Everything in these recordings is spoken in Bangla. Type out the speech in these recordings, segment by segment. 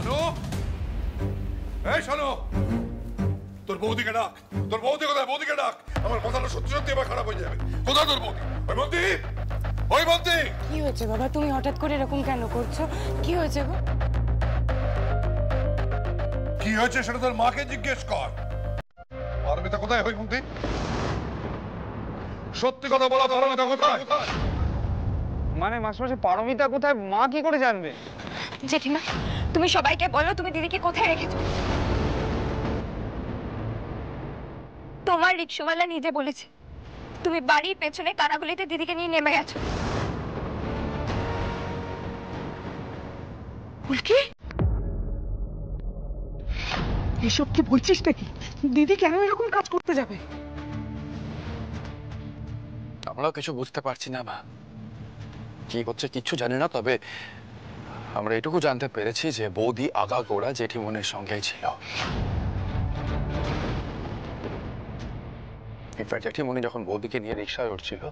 শানু, এই শানু, তোর বৌদিকে ডাক। তোর বৌদি কোথায়? বৌদিকে ডাক। আমার কথাটা সত্যি সত্যি এবার খারাপ হয়ে যাবে। কোথায় তোর বৌদি? ওই বৌদি, ওই বৌদি। কি হয়েছে বাবা? তুমি হঠাৎ করে এরকম কেন করছো? কি হয়েছে গো? কি হয়েছে সেটা তোর মাকে জিজ্ঞেস কর। পারমিতা কোথায়? ওই বৌদি, সত্যি কথা বলা। পারমিতা কোথায়? মানে মাসে পারমিতা কোথায় মা কি করে জানবে? জেঠিমা, তুমি সবাইকে বলো তুমি দিদিকে কোথায় রেখেছো। তোমার রিকশাওয়ালা নিজে বলেছে তুমি বাড়ির পেছনে কানাগুলিতে দিদিকে নিয়ে নেমে গেছো। ফুলকি, এসব কি বলছিস নাকি? দিদি কেন এরকম কাজ করতে যাবে? আমরাও কিছু বুঝতে পারছি না মা, কি করছে কিচ্ছু জানি না। তবে আমরা এটুকু জানতে পেরেছি যে বৌদি আগাগোড়া জেঠিমনির সঙ্গেই ছিল। ইনফ্যাক্ট জেঠিমনি যখন বৌদিকে নিয়ে রিক্সায় উঠছিল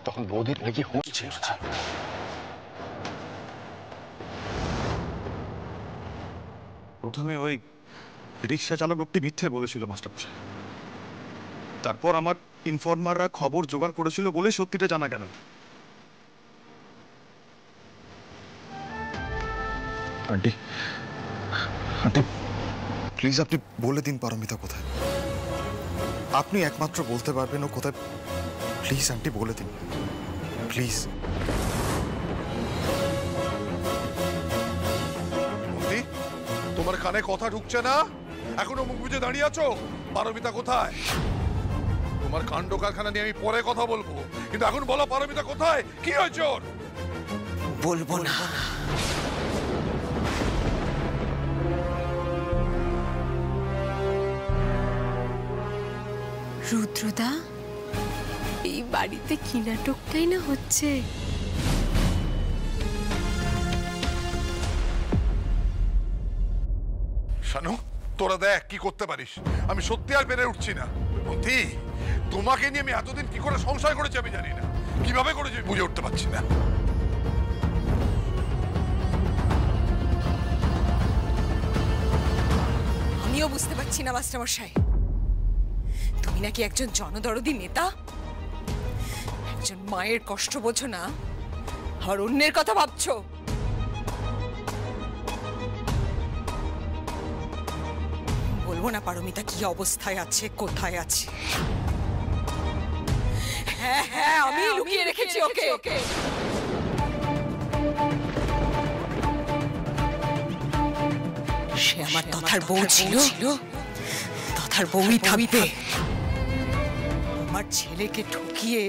তখন বৌদির নাকি হুঁশ ছিল না। প্রথমে ওই রিক্সা চালক লোকটি মিথ্যে বলেছিল মাস্টারমশাই, তারপর আমার ইনফরমাররা খবর জোগাড় করেছিল বলে সত্যিটা জানা গেল। আন্টি, আন্টি প্লিজ আপনি বলে দিন পারমিতা কোথায়। আপনি একমাত্র বলতে পারবেন ও কোথায়। প্লিজ আন্টি বলে দিন, প্লিজ। তোমার কানে কথা ঢুকছে না? এখনো মুখ বুজে দাঁড়িয়ে আছো? পারমিতা কোথায়? তোমার কাণ্ড কারখানা নিয়ে আমি পরে কথা বলবো, কিন্তু এখন বলো পারমিতা কোথায়? কি হয়েছে ওর? বলবো না। রুদ্রদা, এই বাড়িতে কি নাটকটাই না হচ্ছে। শানু, তোরা দেখ কি করতে পারিস। আমি সত্যি আর পেরে উঠছি না। বন্ধি, তোমাকে নিয়ে আমি এতদিন কি করে সংশয় করেছি আমি জানি না, কিভাবে করেছি বুঝে উঠতে পারছি না। আমিও বুঝতে পারছি না মাস্টারমশাই, তুমি নাকি একজন জনদরদি নেতা, একজন মায়ের কষ্ট বোঝো না আর অন্যের কথা ভাবছো। বলবো না পারমিতা কি অবস্থায় আছে, কোথায় আছে? হ্যাঁ হ্যাঁ, আমি লুকিয়ে রেখেছি ওকে। সে আমার তথার বউ ছিল, তথার বউই থাকবে। আমার ছেলেকে ঠকিয়ে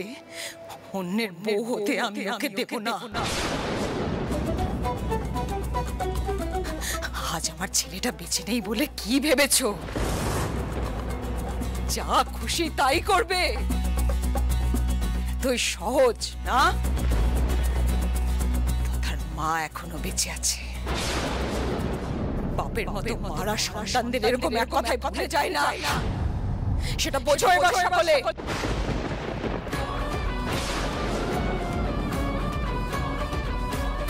অন্যের বউ হতে আমি ওকে দেব না। আজ আমার ছেলেটা বেঁচে নেই বলে কি ভেবেছো? যা খুশি তাই করবে? এতই সহজ না? তথার মা এখনো বেঁচে আছে। বাপের মতো মারা সন্তানদের এরকম এক কথায় ভুলে যায় না, সেটা বোঝো এবার সকলে।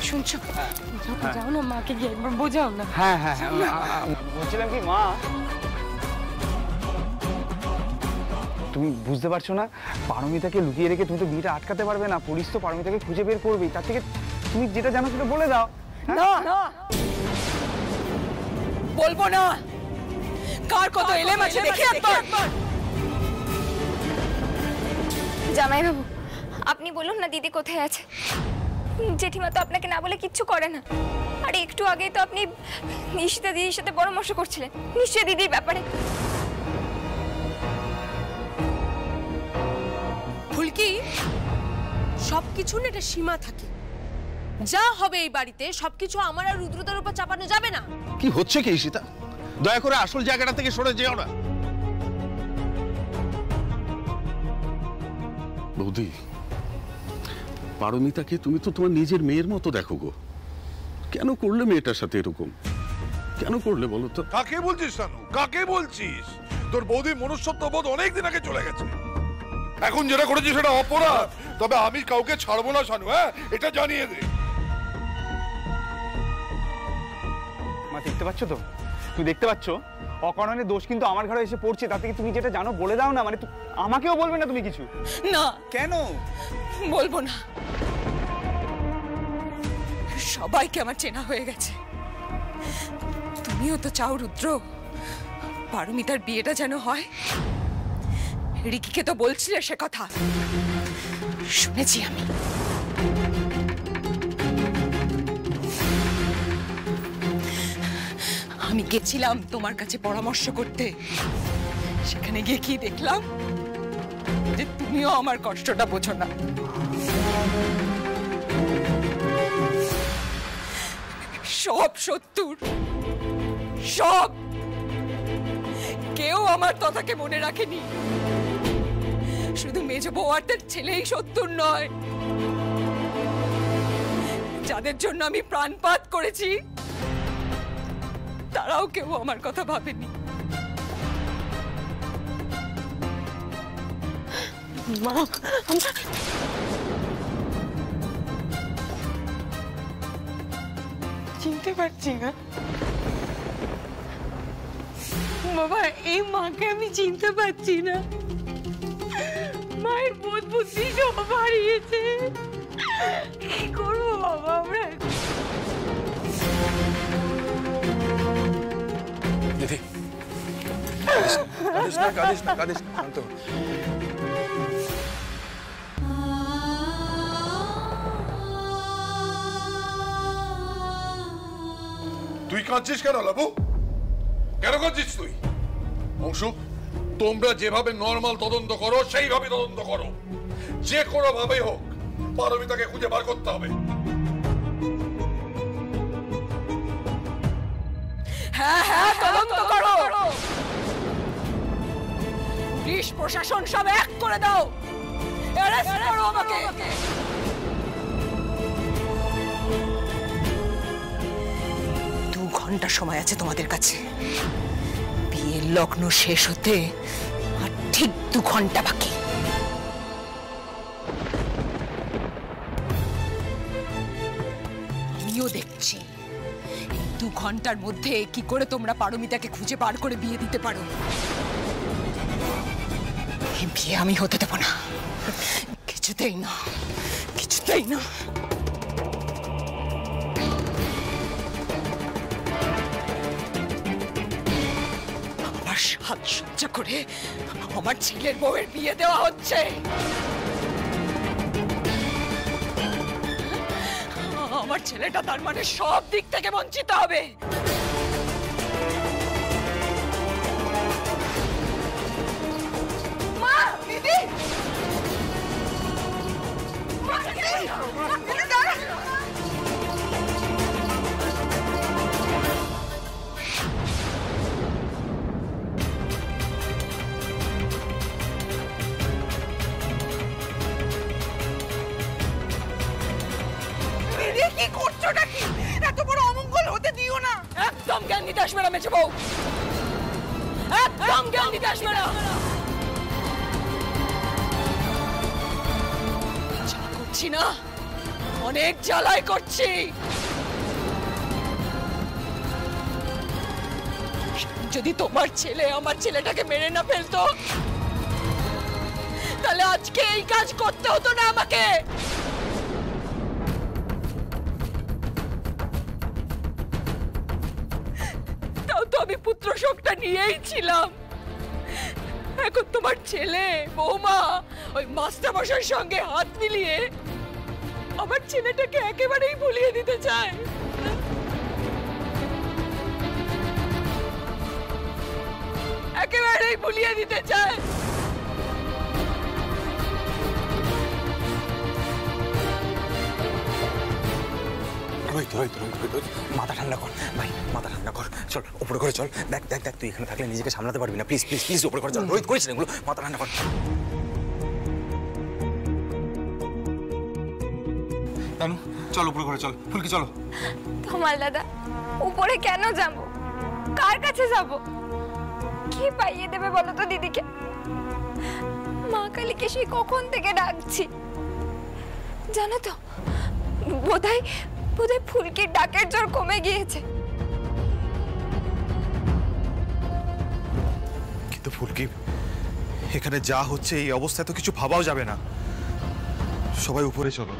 শুনছো? যাও না, মাকে গিয়ে একবার বোঝাও না। হ্যাঁ হ্যাঁ হ্যাঁ, বলছিলাম কি মা, তুমি বুঝতে পারছো না? পারমিতাকে লুকিয়ে রেখে তুমি তো বিয়েটা আটকাতে পারবে না। পুলিশ তো পারমিতাকে খুঁজে বের করবেই। তার থেকে তুমি যেটা জানো সেটা বলে দাও। না না, বলবো না। কার কত এলেম আছে দেখি একবার। জামাইবাবু, আপনি বলুন না দিদি কোথায় আছে। জেঠিমা তো আপনাকে না বলে কিচ্ছু করে না। আর একটু আগেই তো আপনি নিশিতা দিদির সাথে পরামর্শ করছিলেন নিশ্চয়ই দিদির ব্যাপারে। ফুলকি, সবকিছুর একটা সীমা থাকে। যা হবে এই বাড়িতে সবকিছু আমার আর রুদ্রদার উপর চাপানো যাবে না। কি হচ্ছে কি ঈশিতা? দয়া করে আসল জায়গাটা থেকে সরে যেও না। বৌদি, পারমিতাকে তুমি তো তোমার নিজের মেয়ের মতো দেখো গো। কেন করলে মেয়েটার সাথে এরকম? কেন করলে বলো তো? কাকে বলছিস শানু? কাকে বলছিস? তোর বৌদি মনুষ্যত্ব বোধ অনেকদিন আগে চলে গেছে। এখন যেটা করেছিস সেটা অপরাধ। তবে আমি কাউকে ছাড়বো না শানু, হ্যাঁ, এটা জানিয়ে দে। মা, দেখতে পাচ্ছ তো? তুমি দেখতে পাচ্ছ অকারণে দোষ কিন্তু আমার ঘরে এসে পড়ছে। তার থেকে তুমি যেটা জানো বলে দাও না, মানে আমাকেও বলবে না তুমি কিছু? না। কেন বলবো না। সবাইকে আমার চেনা হয়ে গেছে। তুমিও তো চাও রুদ্র পারমিতার বিয়েটা যেন হয়। রিকিকে তো বলছিলে সে কথা, শুনেছি আমি। আমি গেছিলাম তোমার কাছে পরামর্শ করতে। সেখানে গিয়ে কি দেখলাম যে তুমিও আমার কষ্টটা বোঝো না। সব সত্তর, সব। কেউ আমার কথাকে মনে রাখেনি। শুধু মেজ বউ আর তার ছেলেই সত্তর নয়, যাদের জন্য আমি প্রাণপাত করেছি তারাও কেউ আমার কথা ভাবেনি। মা, চিনতে পারছি না বাবা, এই মাকে আমি চিনতে পারছি না। মায়ের বোধ বুদ্ধি সব হারিয়েছে। কি করবো বাবা আমরা? দিদি কাঁদিস না, কাঁদিস না, কাঁদিস না, শান্ত হ। তুই কাঁদছিস কেন লাবু? কেন কাঁদছিস তুই? অংশু, তোমরা যেভাবে নর্মাল তদন্ত করো সেইভাবে তদন্ত করো। যে কোনো ভাবেই হোক পারমিতাকে খুঁজে বার করতে হবে। হ্যাঁ হ্যাঁ, তদন্ত করো। পুলিশ প্রশাসন সব এক করে দাও। অ্যারেস্ট করো আমাকে। 2 ঘন্টা সময় আছে তোমাদের কাছে। বিয়ের লগ্ন শেষ হতে আর ঠিক 2 ঘন্টা বাকি। আমিও দেখছি 2 ঘন্টার মধ্যে কি করে তোমরা পারমিতাকে খুঁজে বার করে বিয়ে দিতে পারো। এই বিয়ে আমি হতে দেব না, কিছুতেই না, কিছুতেই না। আমার সাজ সজ্জা করে আমার ছেলের বউয়ের বিয়ে দেওয়া হচ্ছে। আমার ছেলেটা তার মানে সব দিক থেকে বঞ্চিত হবে। মা, দিদি, কি করছো নাকি? এত বড় অমঙ্গল হতে দিও না। একদম জ্ঞান দিতে আসবে না মেজে বউ, একদম জ্ঞান দিতে আসবে না। যা করছি না অনেক জ্বালাই করছি। যদি তোমার ছেলে আমার ছেলেটাকে মেরে না ফেলতো তাহলে আজকে এই কাজ করতে হতো না আমাকে। আমি পুত্র শোকটা নিয়েই ছিলাম। এখন তোমার ছেলে বৌমা ওই মাস্টারমশাইয়ের সঙ্গে হাত মিলিয়ে আমার ছেলেটাকে একেবারেই ভুলিয়ে দিতে চায়। একেবারেই ভুলিয়ে দিতে চায়। রোহিত রোহিত রোহিত রোহিত, মাথা ঠান্ডা কর ভাই, মাথা ঠান্ডা কর। চল উপরে করে চল। দেখ দেখ দেখ, তুই এখানে থাকলে নিজেকে সামলাতে পারবি না। প্লিজ প্লিজ প্লিজ উপরে করে চল। রোহিত করিস না এগুলো, মাথা ঠান্ডা কর। জানো, চল উপরে করে চল। ফুলকি চলো। ধমাল দাদা, উপরে কেন যাব? কার কাছে যাব? কি পাইয়ে দেবে বলো তো দিদিকে? মা কালীকে সেই কখন থেকে ডাকছি, জানো তো? বোধহয় ফুলকির ডাকের জোর কমে গিয়েছে। ফুলকি, এখানে যা হচ্ছে এই অবস্থায় তো কিছু ভাবাও যাবে না। সবাই উপরে চলো।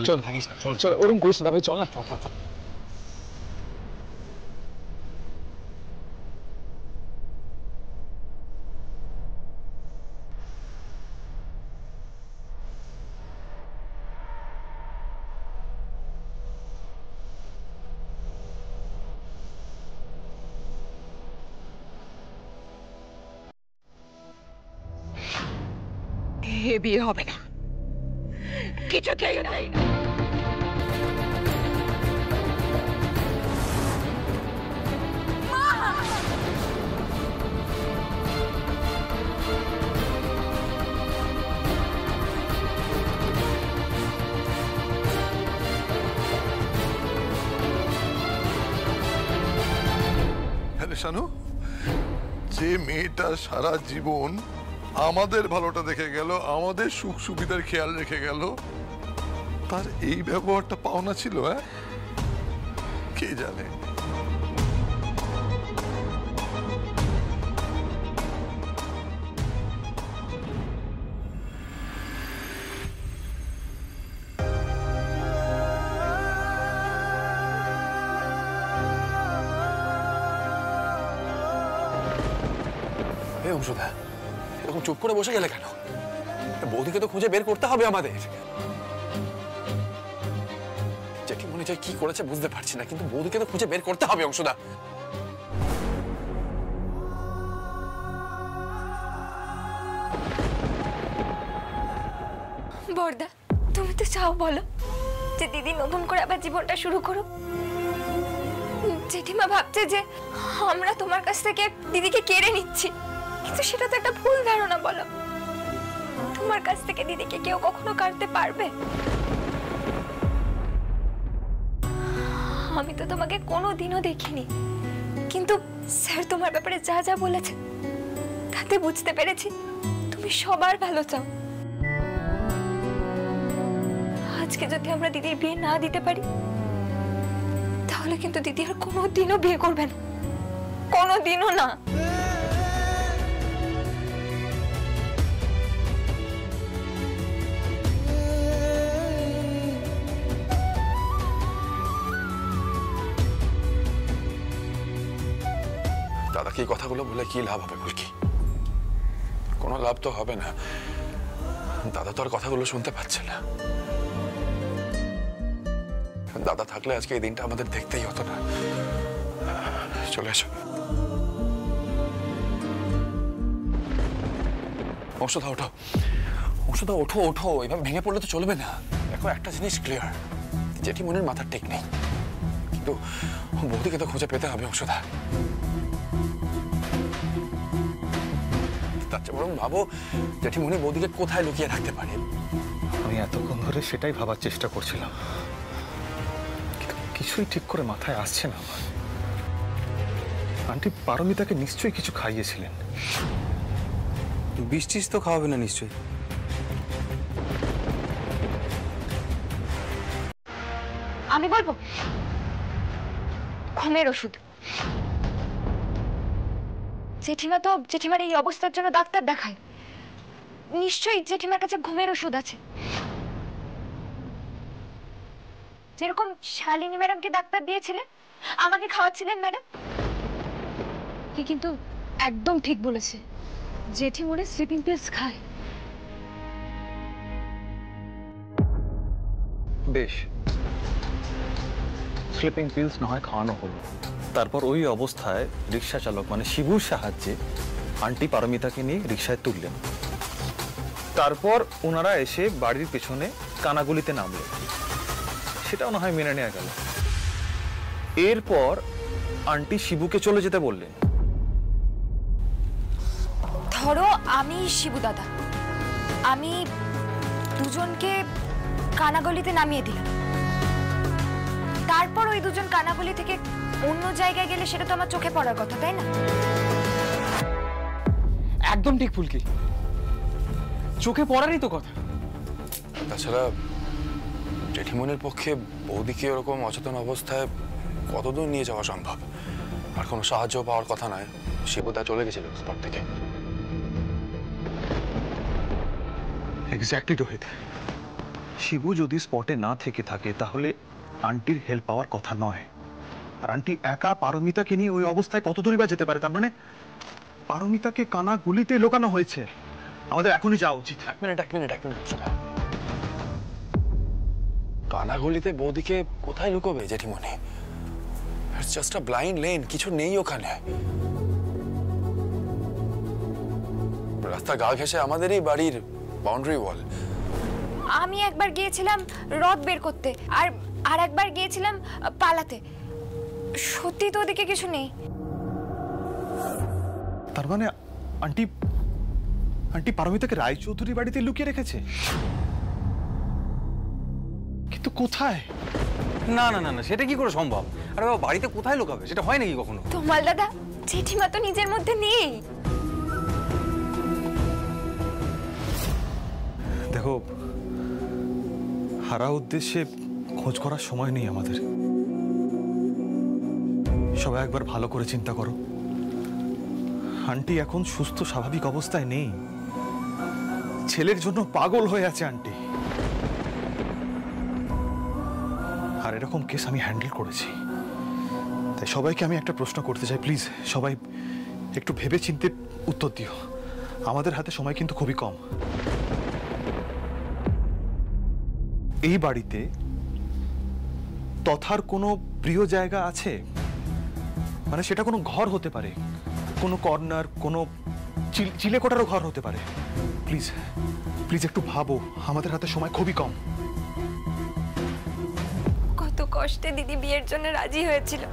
চল থাকিস, চল ওরকম করিস না ভাই, চল না। এ বিয়ে হবে না, কিছুতেই না। হ্যাঁ শানু, যে মেয়েটা সারা জীবন আমাদের ভালোটা দেখে গেল, আমাদের সুখ সুবিধার খেয়াল রেখে গেল, তার এই ব্যবহারটা পাওনা ছিল? হ্যাঁ, কে জানে। এই অংশধা, এরকম চুপ করে বসে গেলে কেন? বৌদিকে তো খুঁজে বের করতে হবে আমাদের। জেঠি মনে চাই কি করেছে বুঝতে পারছি না, কিন্তু বৌদিকে তো খুঁজে বের করতে হবে অংশধা। বর্দা, তুমি তো চাও বলো যে দিদি নতুন করে আবার জীবনটা শুরু করো। জেঠিমা ভাবছে যে আমরা তোমার কাছ থেকে দিদিকে কেড়ে নিচ্ছি, কিন্তু সেটা তো একটা ভুল ধারণা। বলো, তোমার কাছ থেকে দিদিকে কেউ কখনো কাটতে পারবে? আমি তো তোমাকে কোনোদিনও দেখিনি, কিন্তু স্যার তোমার ব্যাপারে যা যা বলেছে তাতে বুঝতে পেরেছি তুমি সবার ভালো চাও। আজকে যদি আমরা দিদির বিয়ে না দিতে পারি, তাহলে কিন্তু দিদি আর কোনোদিনও বিয়ে করবে না, কোনোদিনও না। দাদাকে এই কথাগুলো বলে কি লাভ হবে ফুলকি? কোনো লাভ তো হবে না। দাদা তো আর কথাগুলো শুনতে পাচ্ছে না। দাদা থাকলে আজকে এই দিনটা আমাদের দেখতেই হতো না। চলে এসো। অংশধা ওঠো, অংশধা ওঠো ওঠো, এভাবে ভেঙে পড়লে তো চলবে না। দেখো একটা জিনিস ক্লিয়ার, জেঠি মনের মাথার ঠিক নেই, কিন্তু বৌদিকে তো খুঁজে পেতে হবে অংশধা। তার চেয়ে বরং ভাবো জেঠিমণি বৌদিকে কোথায় লুকিয়ে রাখতে পারে। আমি এতক্ষণ ধরে সেটাই ভাবার চেষ্টা করছিলাম, কিন্তু কিছুই ঠিক করে মাথায় আসছে না আমার। আন্টি পারমিতাকে নিশ্চয়ই কিছু খাইয়েছিলেন। বৃষ্টিস তো খাওয়াবে না নিশ্চয়ই। আমি বলবো ঘুমের ওষুধ। জেঠিমা তো জেঠিমার এই অবস্থার জন্য ডাক্তার দেখায়, নিশ্চয়ই জেঠিমার কাছে ঘুমের ওষুধ আছে। যেরকম শালিনী ম্যাডামকে ডাক্তার দিয়েছিলেন, আমাকে খাওয়াচ্ছিলেন ম্যাডাম। কি কিন্তু একদম ঠিক বলেছে, জেঠিমণি স্লিপিং পিলস খায়। বেশ, স্লিপিং পিলস না হয় খাওয়ানো হলো, তারপর ওই অবস্থায় রিক্সা চালক মানে শিবুর সাহায্যে আন্টি পারমিতাকে নিয়ে রিক্সায় তুললেন। তারপর ওনারা এসে বাড়ির পেছনে কানাগুলিতে নামলেন, সেটাও না হয় মেনে নেওয়া গেল। এরপর আন্টি শিবুকে চলে যেতে বললেন। ধরো আমি শিবু দাদা, আমি দুজনকে কানাগলিতে নামিয়ে দিলাম, তারপর ওই দুজন কানাগলি থেকে অন্য জায়গায় গেলে সেটা তো আমার চোখে পড়ার কথা, তাই না? একদম ঠিক ফুলকি, চোখে পড়ারই তো কথা। তাছাড়া জেঠিমনির পক্ষে বৌদিকে ওরকম অচেতন অবস্থায় কতদূর নিয়ে যাওয়া সম্ভব? আর কোনো সাহায্য পাওয়ার কথা নয়, শিবুদা চলে গেছিল স্পট থেকে। এক্স্যাক্টলি রোহিত, শিবু যদি স্পটে না থেকে থাকে তাহলে আন্টির হেল্প পাওয়ার কথা নয়। আর আন্টি একা পারমিতাকে নিয়ে ওই অবস্থায় কত দূরই বা যেতে পারে? তার মানে পারমিতাকে কানা গুলিতে লোকানো হয়েছে। আমাদের এখনই যাওয়া উচিত। এক মিনিট কানাগলিতে বৌদিকে কোথায় লুকোবে জেঠিমনি? It's just a blind lane, কিছু নেই ওখানে। রাস্তা গা ঘেঁষে আমাদেরই বাড়ির বাউন্ডারি ওয়াল। আমি একবার গিয়েছিলাম রথ বের করতে, আর একবার গিয়েছিলাম পালাতে। সত্যি তো ওদিকে কিছু নেই। তার মানে আন্টি পারমিতাকে রায়চৌধুরী বাড়িতে লুকিয়ে রেখেছে, কিন্তু কোথায়? না না না না, সেটা কি করে সম্ভব? আরে বাবা, বাড়িতে কোথায় লুকাবে? সেটা হয় নাকি কখনো? তোমাল দাদা, জেঠিমা তো নিজের মধ্যে নেই। দেখো, হারা উদ্দেশ্যে খোঁজ করার সময় নেই আমাদের। সবাই একবার ভালো করে চিন্তা করো। আন্টি এখন সুস্থ স্বাভাবিক অবস্থায় নেই, ছেলের জন্য পাগল হয়ে আছে আন্টি। আর এরকম কেস আমি হ্যান্ডেল করেছি। তাই সবাইকে আমি একটা প্রশ্ন করতে চাই, প্লিজ সবাই একটু ভেবে চিন্তে উত্তর দিও। আমাদের হাতে সময় কিন্তু খুবই কম। এই বাড়িতে তথার কোনো প্রিয় জায়গা আছে? মানে সেটা কোনো ঘর হতে পারে, কোনো কর্নার, কোনো চিলেকোঠারও ঘর হতে পারে। প্লিজ প্লিজ একটু ভাবো, আমাদের হাতে সময় খুবই কম। কত কষ্টে দিদি বিয়ের জন্য রাজি হয়েছিল।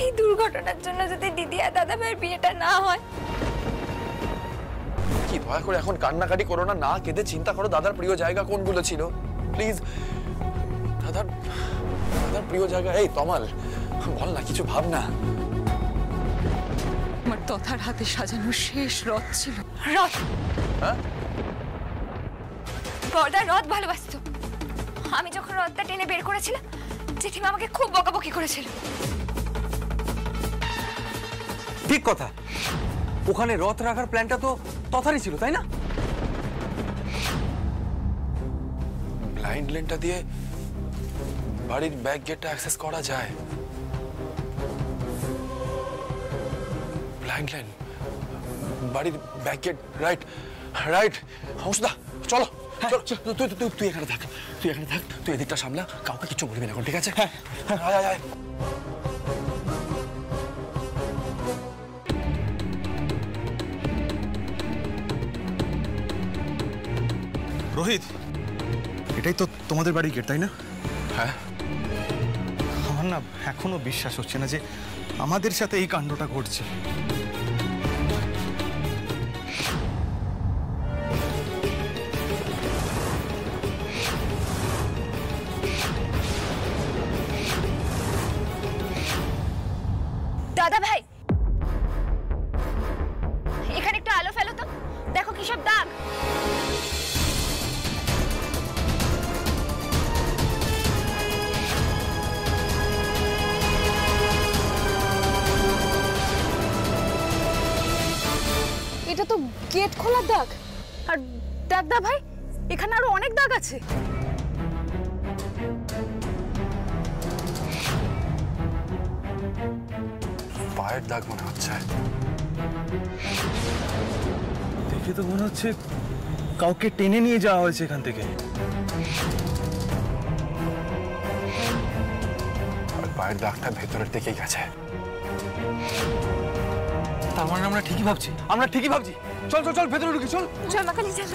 এই দুর্ঘটনার জন্য যদি দিদি আর দাদা ভাইয়ের বিয়েটা না হয়। কি দয়া করে এখন কান্নাকাটি করো না, না কেঁদে চিন্তা করো দাদার প্রিয় জায়গা কোনগুলো ছিল প্লিজ। দাদার প্রিয় জায়গা, এই তমাল বল না, কিছু ভাব না। আমার তথার হাতে সাজানো শেষ রথ ছিল। রথ? হ্যাঁ, বড়দা রথ ভালোবাসতো। আমি যখন রথটা টেনে বের করেছিলাম, জেঠিমা আমাকে খুব বকাবকি করেছিল। ঠিক কথা, ওখানে রথ রাখার প্ল্যানটা তো তথারই ছিল, তাই না? ব্লাইন্ড লেনটা দিয়ে বাড়ির ব্যাক গেটটা অ্যাক্সেস করা যায়। ব্লাইন্ড লেন, বাড়ির ব্যাক গেট, রাইট রাইট। হংসদা চলো, তুই এখানে থাক, তুই এদিকটা সামলা, কাউকে কিছু বলবি না এখন, ঠিক আছে? হ্যাঁ, আয় আয় আয়। রোহিত, এটাই তো তোমাদের বাড়ি গেট, তাই না? হ্যাঁ। আমার না এখনো বিশ্বাস হচ্ছে না যে আমাদের সাথে এই কাণ্ডটা ঘটছে। দাদা ভাই, এখানে একটু আলো ফেলো তো, দেখো কি সব দাগ। এটা তো গেট খোলার দাগ। আর দেখ দা ভাই, এখানে আরো অনেক দাগ আছে। পায়ের দাগ মনে হচ্ছে। দেখে তো মনে হচ্ছে কাউকে টেনে নিয়ে যাওয়া হয়েছে এখান থেকে। আর পায়ের দাগটা ভেতরের দিকেই গেছে। তার মানে আমরা ঠিকই ভাবছি, চল চল চল, ভেতরে ঢুকি, চল। চল মাকালি, চল।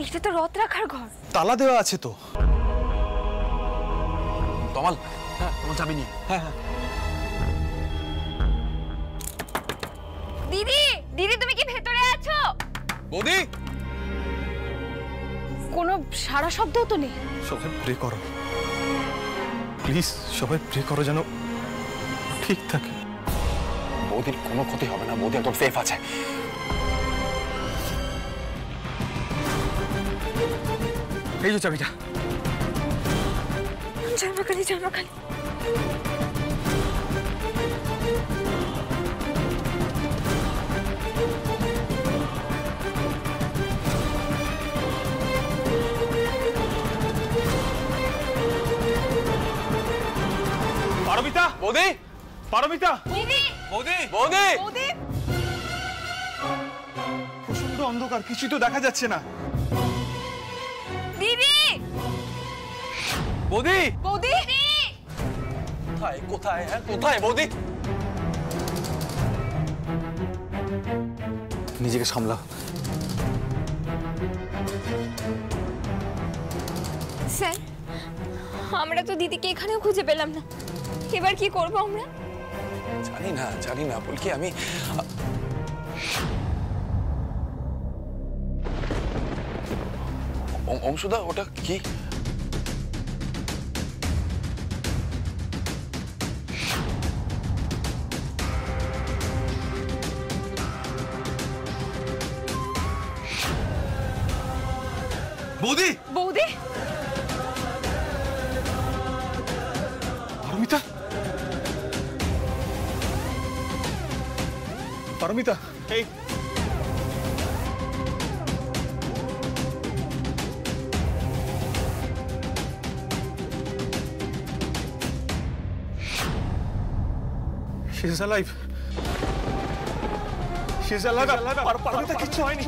এটা তো রথ রাখার ঘর। তালা দেওয়া আছে তো। তমাল, হ্যাঁ তোমার চাবি নিয়ে। হ্যাঁ হ্যাঁ। দিদি দিদি তুমি কি ভেতরে আছো? বৌদি কোনো সারা শব্দও তো নেই। সবাই প্রে করো প্লিজ, সবাই প্রে করো যেন ঠিক থাকে। বৌদির কোনো ক্ষতি হবে না, বৌদি একদম সেফ আছে। এই যে চাবিটা। জন্মকালী জন্মকালী পারমিতা, বৌদি পারমিতা, দিদি বৌদি বৌদি বৌদি প্রচন্ড অন্ধকার, কিছুই তো দেখা যাচ্ছে না। দিদি বৌদি বৌদি কোথায় কোথায় হ্যাঁ কোথায় বৌদি? নিজেকে সামলাও। স্যার, আমরা তো দিদিকে এখানেও খুঁজে পেলাম না, এবার কি করব আমরা? জানি না বলকি আমি অংশুদা ওটা কি? বৌদি, বৌদি পারমিতা, পারমিতা, এই She's alive. She's alive. Paromita কিচ্ছু হয়নি।